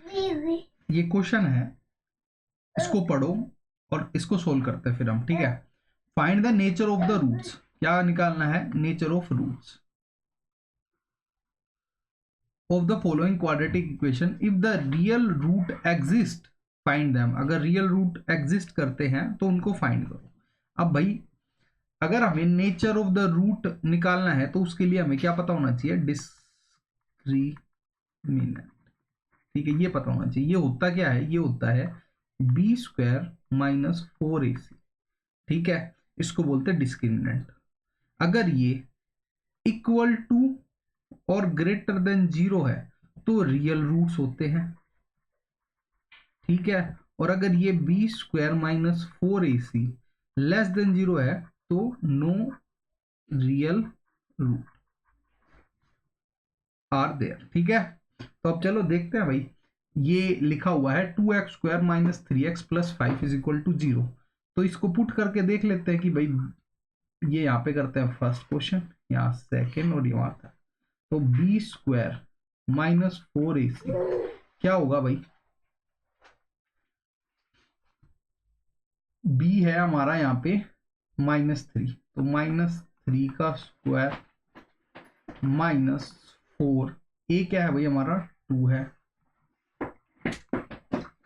ये क्वेश्चन है, इसको पढ़ो और इसको सोल्व करते हैं फिर हम, ठीक है। Find the nature of the roots, क्या निकालना है, nature of roots of the following quadratic equation if the real root exist find them. अगर रियल रूट एग्जिस्ट करते हैं तो उनको फाइंड करो। अब भाई अगर हमें नेचर ऑफ द रूट निकालना है तो उसके लिए हमें क्या पता होना चाहिए, डिस्क्रिमिनेंट, ठीक है, ये पता होना चाहिए। ये होता क्या है, ये होता है बी स्क्वायर माइनस 4ac, ठीक है, इसको बोलते हैं डिस्क्रिमिनेंट। अगर ये इक्वल टू और ग्रेटर देन 0 है तो रियल रूट्स होते हैं, ठीक है। और अगर ये b square minus 4ac less than 0 है तो no real root are there, ठीक है। तो अब चलो देखते हैं भाई, ये लिखा हुआ है 2x square minus 3x plus 5 is equal to 0। तो इसको पुट करके देख लेते हैं कि भाई, ये यहाँ पे करते हैं फर्स्ट क्वेश्चन, यहाँ सेकेंड और यहाँ था। तो बी स्क्वायर माइनस 4ac क्या होगा भाई, बी है हमारा यहाँ पे -3, तो -3 का स्क्वायर -4, ए क्या है भाई हमारा 2 है,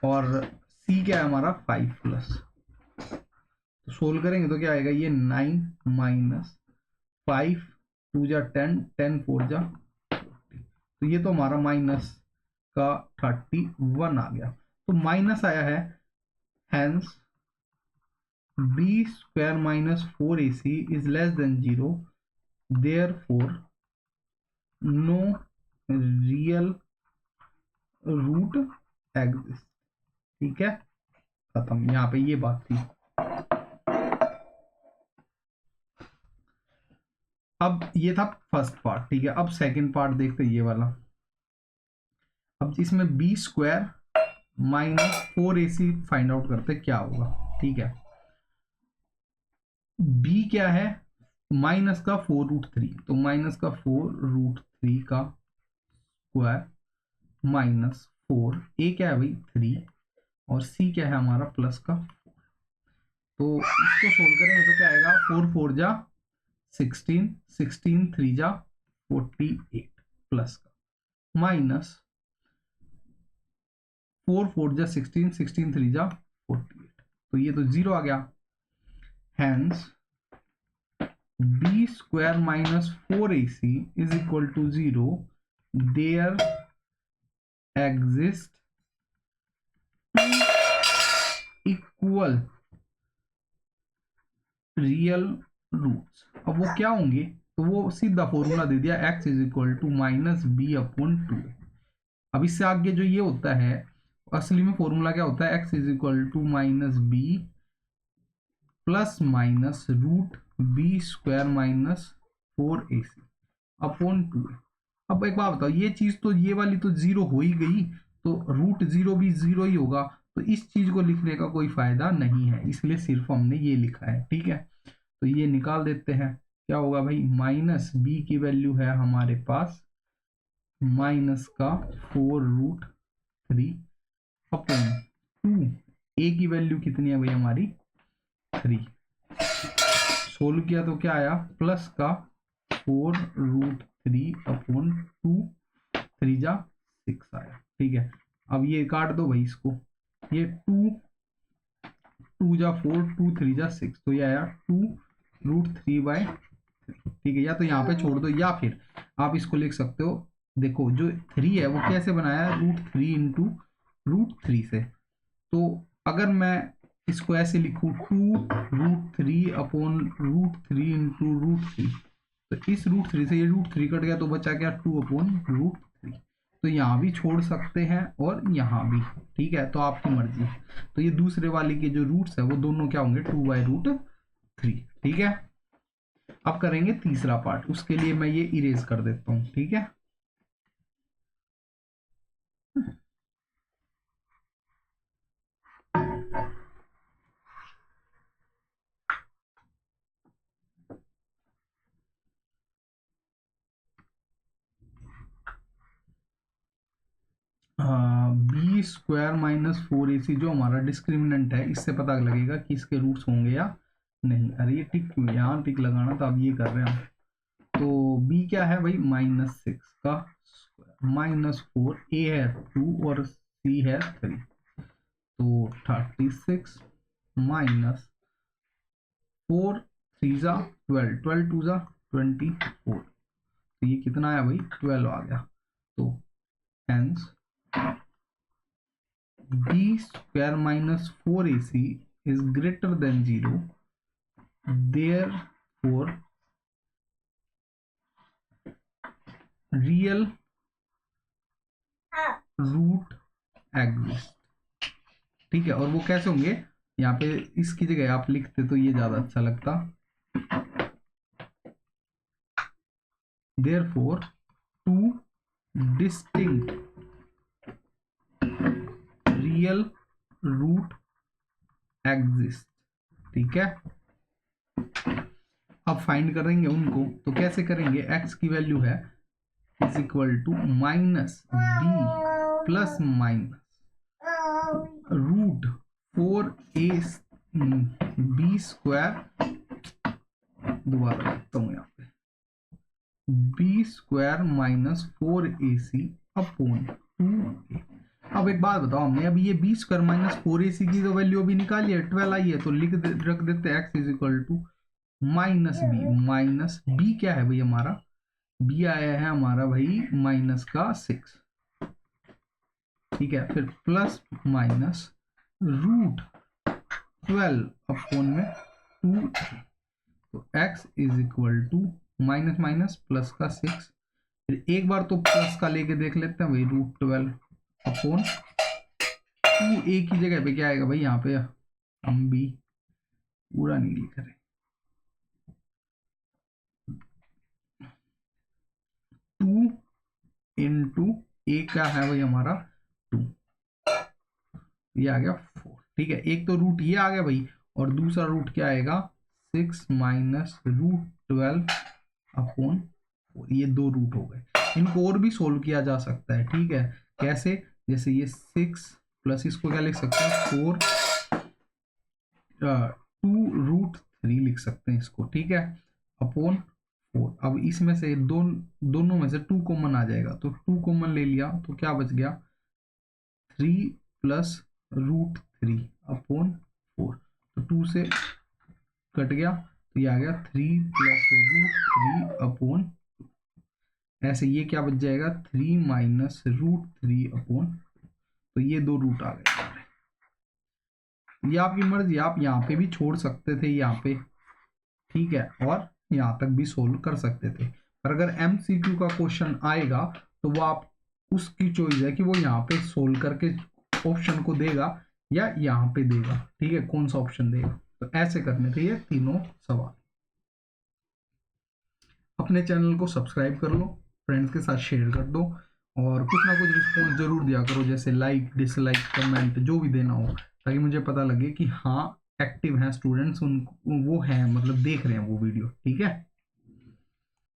और सी क्या है हमारा 5 प्लस। तो सोल्व करेंगे तो क्या आएगा, ये 9 माइनस 5 2 जा 10 10 4 जा 40, तो ये तो हमारा माइनस का 31 आ गया। तो माइनस आया है, hence b square minus 4ac is less than 0, therefore no real root exist, ठीक है, खत्म। यहाँ पे ये बात थी। अब ये था फर्स्ट पार्ट, ठीक है। अब सेकंड पार्ट देखते हैं, ये वाला। अब इसमें b square minus 4ac find out करते क्या होगा, ठीक है। बी क्या है, माइनस का 4√3, तो माइनस का 4√3 का स्क्वायर माइनस 4, ए क्या है भाई 3, और सी क्या है हमारा प्लस का 4। तो इसको सोल्व करेंगे तो क्या आएगा, 4 4 जा 16, 16 3 जा 48 प्लस का माइनस 4 4 जा 16, 16 3 जा 48, तो ये तो 0 आ गया। Hence b square minus 4ac is equal to 0, there exist equal real roots. अब वो क्या होंगे, तो वो सीधा फॉर्मूला दे दिया, x is equal to minus b upon 2। अब इससे आगे जो ये होता है, असली में फॉर्मूला क्या होता है, x is equal to minus b plus minus root b square minus 4ac upon 2। अब एक बात बताओ, ये चीज तो ये वाली तो 0 हो ही गई, तो √0 भी 0 ही होगा, तो इस चीज को लिखने का कोई फायदा नहीं है, इसलिए सिर्फ हमने ये लिखा है, ठीक है। तो ये निकाल देते हैं, क्या होगा भाई, माइनस बी की वैल्यू है हमारे पास माइनस का 4√3 अपॉन 2, ए की वैल्यू कितनी है भाई हमारी 3। सोल्व किया तो क्या आया, प्लस का 4√3 अपॉन 2, 3 जा 6 आया, ठीक है। अब ये काट दो भाई इसको, ये 2 2 जा 4 2 3 जा 6, तो ये आया 2√3/3, ठीक है। या तो यहाँ पे छोड़ दो, या फिर आप इसको लिख सकते हो, देखो जो 3 है वो कैसे बनाया, √3 इंटू √3 से। तो अगर मैं इसको ऐसे लिखूँ 2√3 अपॉन √3 इंटू √3, तो इस √3 से ये √3 कट गया तो बचा क्या 2 अपॉन √3। तो यहाँ भी छोड़ सकते हैं और यहाँ भी, ठीक है, तो आपकी मर्जी। तो ये दूसरे वाले के जो रूट्स है वो दोनों क्या होंगे 2/√3, ठीक है। अब करेंगे तीसरा पार्ट, उसके लिए मैं ये इरेज कर देता हूँ, ठीक है। B B square minus 4ac जो हमारा डिस्क्रिमिनेंट है, इससे पता लगेगा कि इसके रूट्स होंगे या नहीं। अरे ये टिक क्यों, यहाँ टिक लगाना था, अब ये कर रहे हैं। तो b क्या है भाई, -6 का स्क्वायर -4, a है 2 और c है 3, तो 36 माइनस 4 3 जा 12, 12 2 जा 24, तो ये कितना आया भाई 12 आ गया। तो hence b square minus 4ac is greater than 0, therefore real root exist. ठीक है, और वो कैसे होंगे, यहाँ पे इसकी जगह आप लिखते तो ये ज्यादा अच्छा लगता। therefore two distinct real root exist. ठीक है, अब फाइंड करेंगे उनको, तो कैसे करेंगे, x की वैल्यू है is equal to minus b plus minus root 4a b square, दोबारा लिखता हूँ यहाँ पे, B square minus 4ac upon 2a। अब एक बात बताओ, हमने अभी ये बी स्क्वायर माइनस 4ac की तो वैल्यू अभी निकाली है, 12 आई है, तो रख देते हैं x is equal to minus b क्या है भाई हमारा, बी आया है हमारा भाई माइनस का 6। ठीक है, फिर प्लस माइनस रूट 12 अपॉन में 2, तो x is equal to minus minus plus का 6, फिर एक बार तो प्लस का लेके देख लेते हैं भाई, रूट 12 अपॉन 2a की जगह पे क्या आएगा भाई, यहाँ पे हम भी पूरा नहीं लिख रहे, 2 इंटू a क्या है भाई हमारा 2, ये आ गया 4। ठीक है, एक तो रूट ये आ गया भाई, और दूसरा रूट क्या आएगा 6 माइनस रूट 12 अपॉन 4, ये दो रूट हो गए। इनको और भी सोल्व किया जा सकता है। ठीक है, कैसे, जैसे ये 6 प्लस इसको क्या लिख सकते हैं 4, 2 रूट 3 लिख सकते हैं इसको। ठीक है, अपॉन 4। अब इसमें से दोनों में से 2 कॉमन आ जाएगा, तो 2 कॉमन ले लिया तो क्या बच गया 3 प्लस रूट 3 अपॉन 4, तो 2 से कट गया, तो ये आ गया 3 प्लस रूट 3 अपॉन, ऐसे ये क्या बच जाएगा 3 माइनस रूट 3 अपॉन, तो ये दो रूट आ गए। ये आपकी मर्जी, आप यहाँ पे भी छोड़ सकते थे यहाँ पे, ठीक है, और यहाँ तक भी सोल्व कर सकते थे। पर अगर MCQ का क्वेश्चन आएगा तो वो आप उसकी चॉइस है कि वो यहाँ पे सोल्व करके ऑप्शन को देगा या यहाँ पे देगा। ठीक है, कौन सा ऑप्शन देगा, तो ऐसे करने थे ये तीनों सवाल। अपने चैनल को सब्सक्राइब कर लो, फ्रेंड्स के साथ शेयर कर दो, और कुछ ना कुछ रिस्पॉन्स जरूर दिया करो, जैसे लाइक डिसलाइक कमेंट जो भी देना हो, ताकि मुझे पता लगे कि हाँ एक्टिव हैं स्टूडेंट्स, उन वो हैं, मतलब देख रहे हैं वो वीडियो। ठीक है।